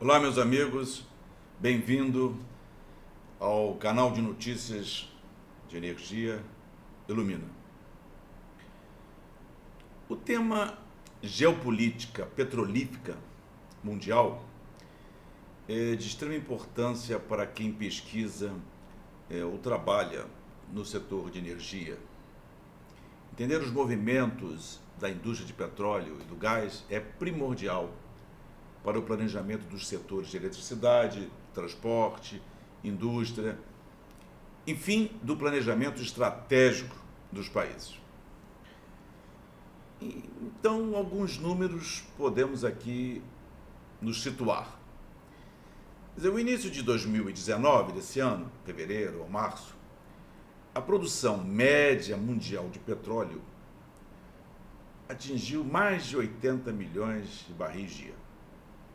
Olá, meus amigos, bem-vindo ao canal de notícias de energia Ilumina. O tema geopolítica petrolífica mundial é de extrema importância para quem pesquisa ou trabalha no setor de energia. Entender os movimentos da indústria de petróleo e do gás é primordial para o planejamento dos setores de eletricidade, transporte, indústria, enfim, do planejamento estratégico dos países. Então, alguns números podemos aqui nos situar. Quer dizer, o início de 2019, desse ano, fevereiro ou março, a produção média mundial de petróleo atingiu mais de 80 milhões de barris dia,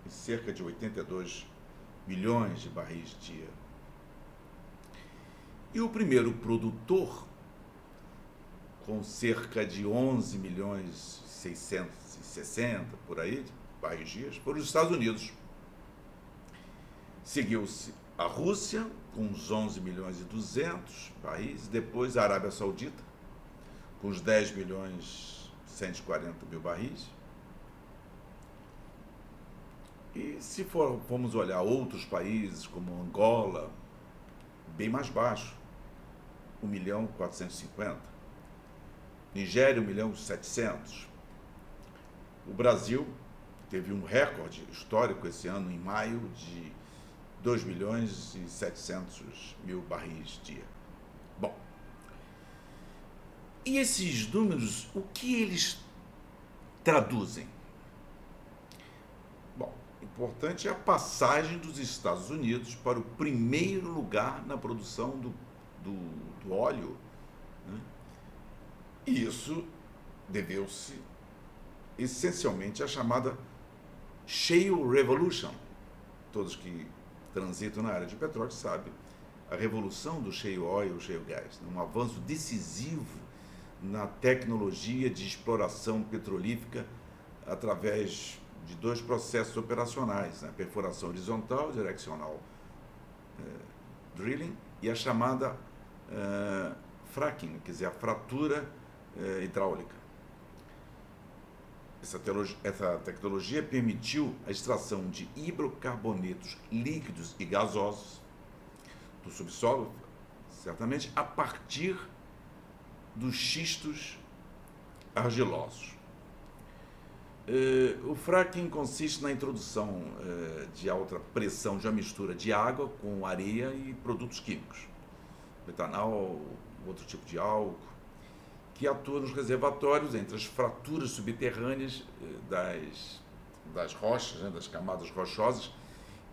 e cerca de 82 milhões de barris dia. E o primeiro produtor, com cerca de 11 milhões e 660 por aí, de barris dias, foram os Estados Unidos. Seguiu-se a Rússia, com uns 11 milhões e 200 barris, depois a Arábia Saudita, com uns 10 milhões e 140 mil barris. E se formos olhar outros países, como Angola, bem mais baixo, 1 milhão e 450. Nigéria, 1 milhão e 700. O Brasil teve um recorde histórico esse ano, em maio, de 2 milhões e 700 mil barris dia. Bom, e esses números, o que eles traduzem? Bom, importante é a passagem dos Estados Unidos para o primeiro lugar na produção do óleo, né? E isso deveu-se essencialmente à chamada Shale Revolution. Todos que transitam na área de petróleo sabem a revolução do shale oil, shale gas, um avanço decisivo na tecnologia de exploração petrolífica através de dois processos operacionais, a perfuração horizontal, directional drilling, e a chamada fracking, quer dizer, a fratura hidráulica. Essa tecnologia permitiu a extração de hidrocarbonetos líquidos e gasosos do subsolo, certamente, a partir dos xistos argilosos. O fracking consiste na introdução de alta pressão de uma mistura de água com areia e produtos químicos, metanol, outro tipo de álcool, que atua nos reservatórios entre as fraturas subterrâneas das rochas, né, das camadas rochosas,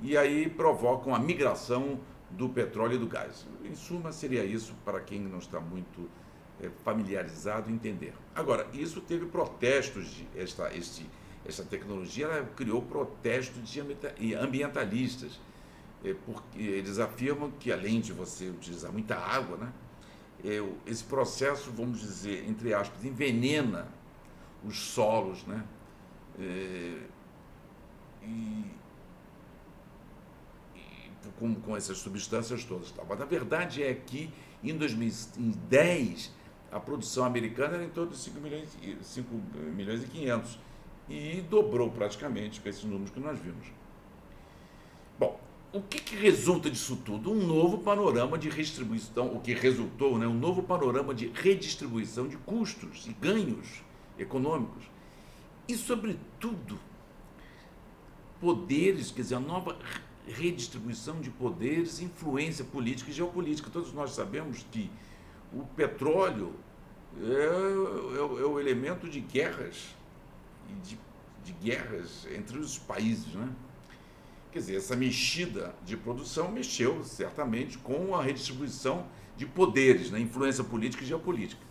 e aí provocam a migração do petróleo e do gás. Em suma, seria isso para quem não está muito familiarizado entender. Agora, isso teve protestos essa tecnologia, ela criou protestos de ambientalistas, porque eles afirmam que, além de você utilizar muita água, né, esse processo, vamos dizer, entre aspas, envenena os solos, né? Com essas substâncias todas. Mas a verdade é que, em 2010, a produção americana era em torno de 5 milhões e 500, e dobrou praticamente com esses números que nós vimos. Bom, o que resulta disso tudo? Um novo panorama de redistribuição, o que resultou, né, um novo panorama de redistribuição de custos e ganhos econômicos. E, sobretudo, poderes, quer dizer, a nova redistribuição de poderes, influência política e geopolítica. Todos nós sabemos que o petróleo é o elemento de guerras, de guerras entre os países, né? Quer dizer, essa mexida de produção mexeu certamente com a redistribuição de poderes, né? Influência política e geopolítica.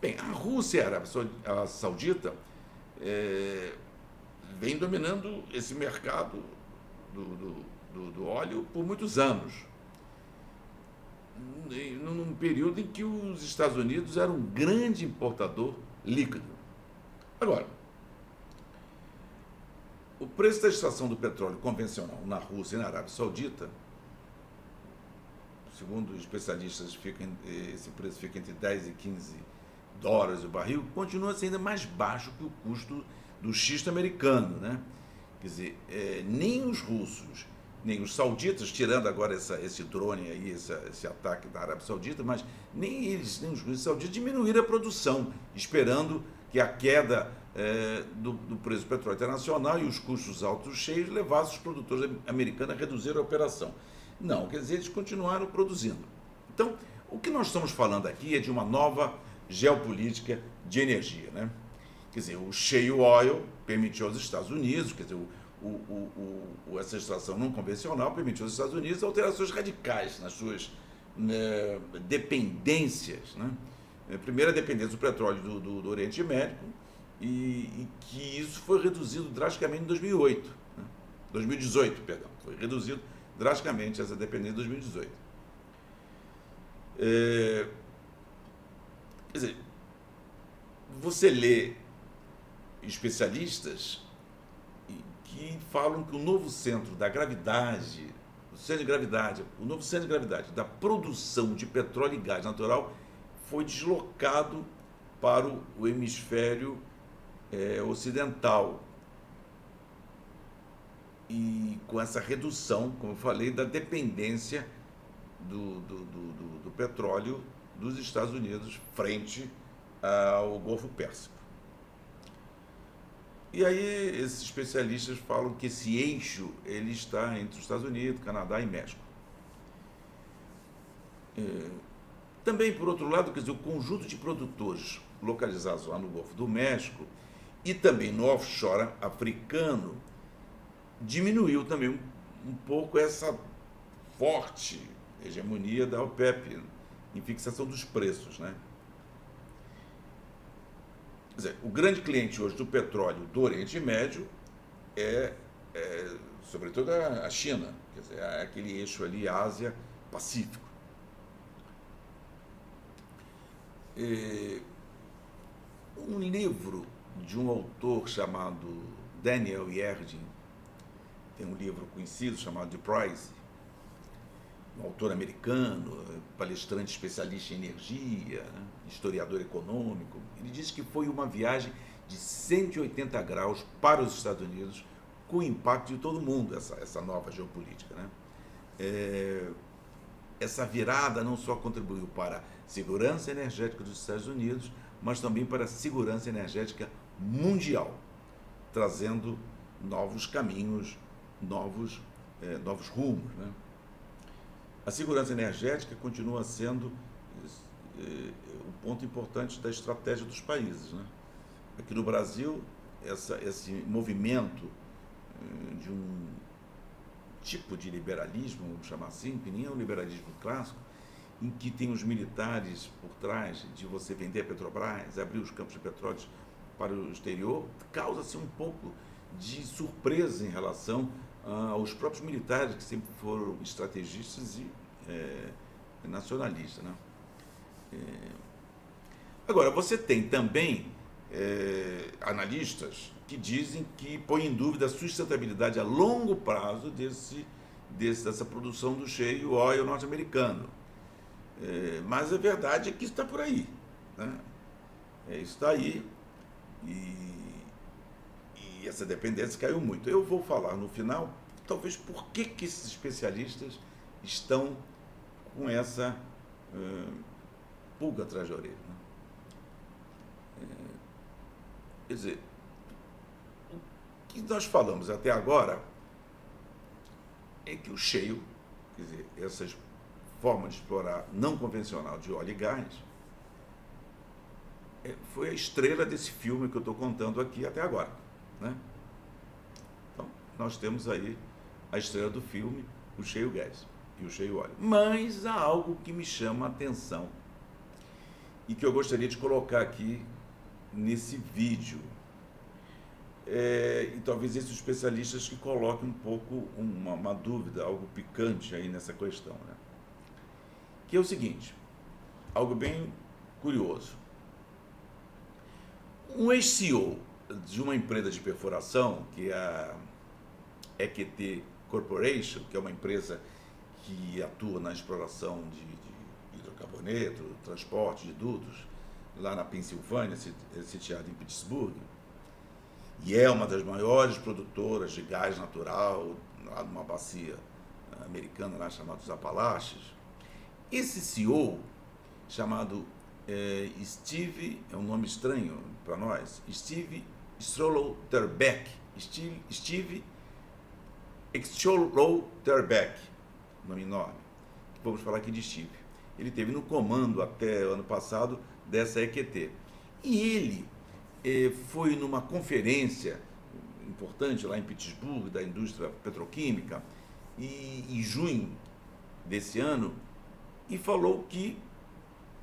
Bem, a Rússia e a Arábia Saudita vem dominando esse mercado do óleo por muitos anos, num período em que os Estados Unidos eram um grande importador líquido. Agora, preço da extração do petróleo convencional na Rússia e na Arábia Saudita, segundo especialistas, esse preço fica entre 10 e 15 dólares o barril, continua sendo ainda mais baixo que o custo do xisto americano, né? Quer dizer, nem os russos, nem os sauditas, tirando agora esse drone aí, esse ataque da Arábia Saudita, mas nem eles, nem os russos e sauditas diminuíram a produção, esperando que a queda do preço do petróleo internacional e os custos altos cheios levassem os produtores americanos a reduzir a operação. Não, quer dizer, eles continuaram produzindo. Então, o que nós estamos falando aqui é de uma nova geopolítica de energia, né? Quer dizer, o shale oil permitiu aos Estados Unidos, quer dizer, essa extração não convencional permitiu aos Estados Unidos alterações radicais nas suas dependências, né? Primeiro, a dependência do petróleo do Oriente Médio, e que isso foi reduzido drasticamente em 2008, né? 2018, perdão, foi reduzido drasticamente essa dependência em 2018. Quer dizer, você lê especialistas que falam que o novo centro da gravidade, o novo centro de gravidade da produção de petróleo e gás natural foi deslocado para o hemisfério ocidental. E com essa redução, como eu falei, da dependência do petróleo dos Estados Unidos frente ao Golfo Pérsico. E aí esses especialistas falam que esse eixo ele está entre os Estados Unidos, Canadá e México. Também, por outro lado, quer dizer, o conjunto de produtores localizados lá no Golfo do México e também no offshore africano diminuiu também um pouco essa forte hegemonia da OPEP em fixação dos preços, né? Quer dizer, o grande cliente hoje do petróleo do Oriente Médio sobretudo, a China, quer dizer, aquele eixo ali, Ásia-Pacífico. Um livro de um autor chamado Daniel Yerdin, tem um livro conhecido chamado The Price, um autor americano, palestrante especialista em energia, né, historiador econômico. Ele disse que foi uma viagem de 180 graus para os Estados Unidos, com o impacto de todo mundo, essa nova geopolítica, né? Essa virada não só contribuiu para a segurança energética dos Estados Unidos, mas também para a segurança energética mundial, trazendo novos caminhos, novos rumos, né? A segurança energética continua sendo um ponto importante da estratégia dos países, né? Aqui no Brasil, esse movimento de um tipo de liberalismo, vamos chamar assim, que nem é o liberalismo clássico, em que tem os militares por trás de você vender a Petrobras, abrir os campos de petróleo para o exterior, causa-se um pouco de surpresa em relação aos próprios militares, que sempre foram estrategistas e nacionalistas, né? Agora, você tem também analistas que dizem que põem em dúvida a sustentabilidade a longo prazo dessa produção do shale oil norte-americano. Mas a verdade é que isso está por aí, né? Isso está aí e essa dependência caiu muito. Eu vou falar no final, talvez, por que esses especialistas estão com essa pulga atrás da orelha, né? Quer dizer, o que nós falamos até agora é que o shale, quer dizer, essas formas de explorar não convencional de óleo e gás, foi a estrela desse filme que eu estou contando aqui até agora, né? Então, nós temos aí a estrela do filme, o shale gas e o shale óleo. Mas há algo que me chama a atenção e que eu gostaria de colocar aqui nesse vídeo. E talvez esses especialistas que coloquem um pouco uma dúvida, algo picante aí nessa questão, né? Que é o seguinte, algo bem curioso. Um ex-CEO de uma empresa de perfuração, que é EQT Corporation, que é uma empresa que atua na exploração de hidrocarboneto, transporte de dutos, lá na Pensilvânia, sitiada em Pittsburgh, e é uma das maiores produtoras de gás natural, lá numa bacia americana lá chamada dos Apalaches. Esse CEO, chamado Steve, é um nome estranho para nós, Steve Strolterbeck, Steve Strolterbeck, nome enorme, vamos falar aqui de Steve. Ele esteve no comando até ano passado dessa EQT. E ele foi numa conferência importante lá em Pittsburgh, da indústria petroquímica, em junho desse ano, e falou que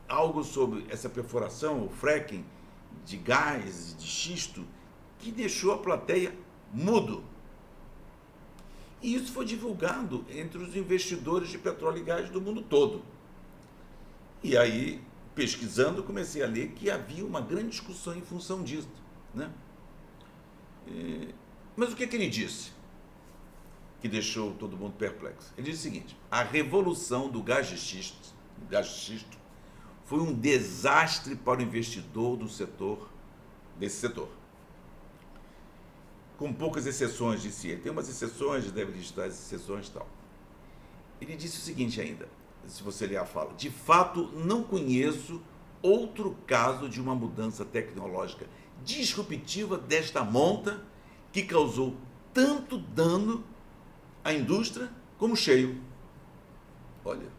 algo sobre essa perfuração, o fracking de gás, de xisto, que deixou a plateia mudo. E isso foi divulgado entre os investidores de petróleo e gás do mundo todo. E aí, pesquisando, comecei a ler que havia uma grande discussão em função disso, né? Mas o que ele disse? Que deixou todo mundo perplexo. Ele disse o seguinte: a revolução do gás de xisto foi um desastre para o investidor desse setor. Com poucas exceções, disse ele. Tem umas exceções, deve listar as exceções e tal. Ele disse o seguinte ainda, se você ler a fala: de fato, não conheço outro caso de uma mudança tecnológica disruptiva desta monta que causou tanto dano à indústria como cheio. Olha,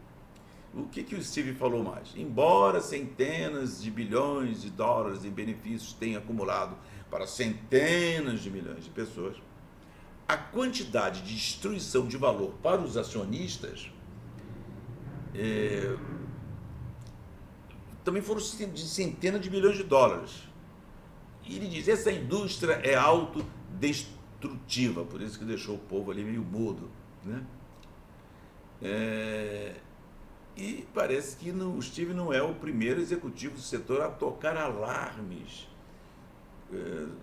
o que o Steve falou mais? Embora centenas de bilhões de dólares em benefícios tenham acumulado para centenas de milhões de pessoas, a quantidade de destruição de valor para os acionistas também foram de centenas de milhões de dólares. E ele diz: essa indústria é autodestrutiva, por isso que deixou o povo ali meio mudo, né? E parece que o Steve não é o primeiro executivo do setor a tocar alarmes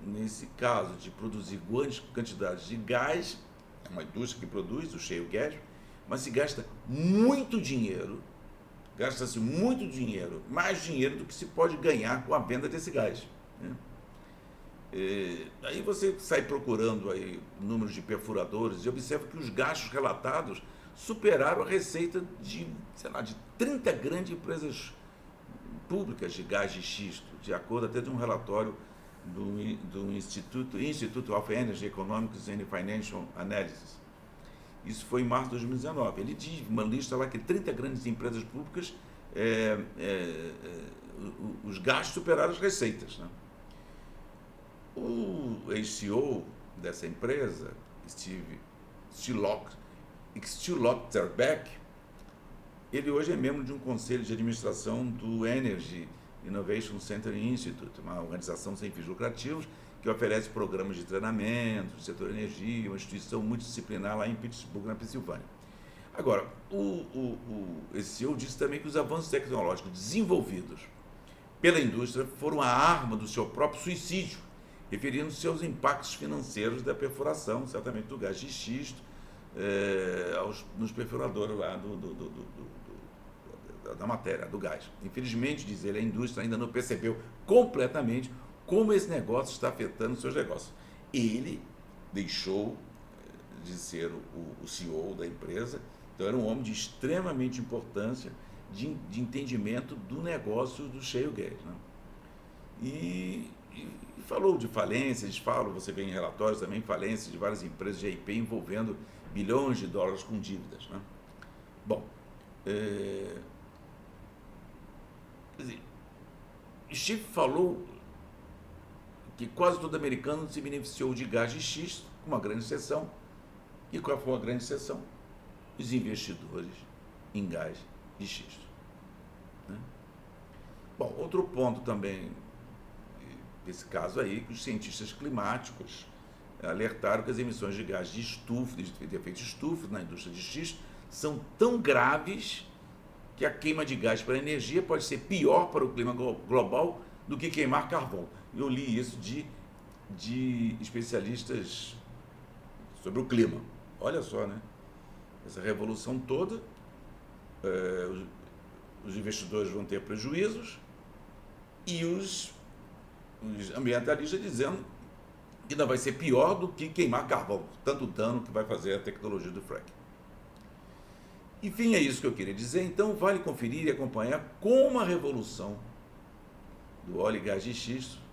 nesse caso de produzir grandes quantidades de gás. É uma indústria que produz o shale gas, mas se gasta muito dinheiro, gasta-se muito dinheiro, mais dinheiro do que se pode ganhar com a venda desse gás, né? Aí você sai procurando aí números de perfuradores e observa que os gastos relatados superaram a receita de 30 grandes empresas públicas de gás de xisto, de acordo até de um relatório do Institute of Energy Economics and Financial Analysis. Isso foi em março de 2019. Ele diz, uma lista lá, que 30 grandes empresas públicas, os gastos superaram as receitas, né? O ex-CEO dessa empresa, Steve Strolterbeck, ele hoje é membro de um conselho de administração do Energy Innovation Center Institute, uma organização sem fins lucrativos que oferece programas de treinamento do setor energia, uma instituição multidisciplinar lá em Pittsburgh, na Pensilvânia. Agora, esse CEO disse também que os avanços tecnológicos desenvolvidos pela indústria foram a arma do seu próprio suicídio, referindo-se aos impactos financeiros da perfuração, certamente do gás de xisto, nos perfuradores lá da matéria, do gás. Infelizmente, diz ele, a indústria ainda não percebeu completamente como esse negócio está afetando os seus negócios. Ele deixou de ser o CEO da empresa, então era um homem de extremamente importância, de entendimento do negócio do shale gas, né? E falou de falências, você vê em relatórios também falências de várias empresas de IP envolvendo bilhões de dólares com dívidas, né? Bom, Steve falou que quase todo americano se beneficiou de gás de xisto, com uma grande exceção. E qual foi a grande exceção? Os investidores em gás de xisto, né? Bom, outro ponto também desse caso aí, que os cientistas climáticos alertaram que as emissões de gás de estufa, de efeito estufa na indústria de xisto, são tão graves que a queima de gás para energia pode ser pior para o clima global do que queimar carvão. Eu li isso de especialistas sobre o clima. Olha só, né? Essa revolução toda, os investidores vão ter prejuízos e os ambientalistas dizendo que ainda vai ser pior do que queimar carvão, tanto dano que vai fazer a tecnologia do fracking. Enfim, é isso que eu queria dizer. Então, vale conferir e acompanhar como a revolução do óleo e gás de xisto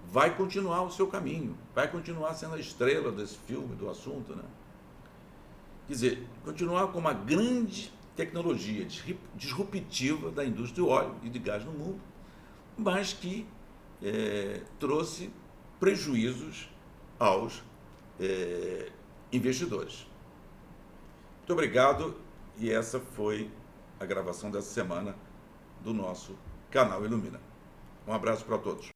vai continuar o seu caminho, vai continuar sendo a estrela desse filme, do assunto, né? Quer dizer, continuar com uma grande tecnologia disruptiva da indústria do óleo e de gás no mundo, mas que trouxe prejuízos aos investidores. Muito obrigado, e essa foi a gravação dessa semana do nosso canal Ilumina. Um abraço para todos.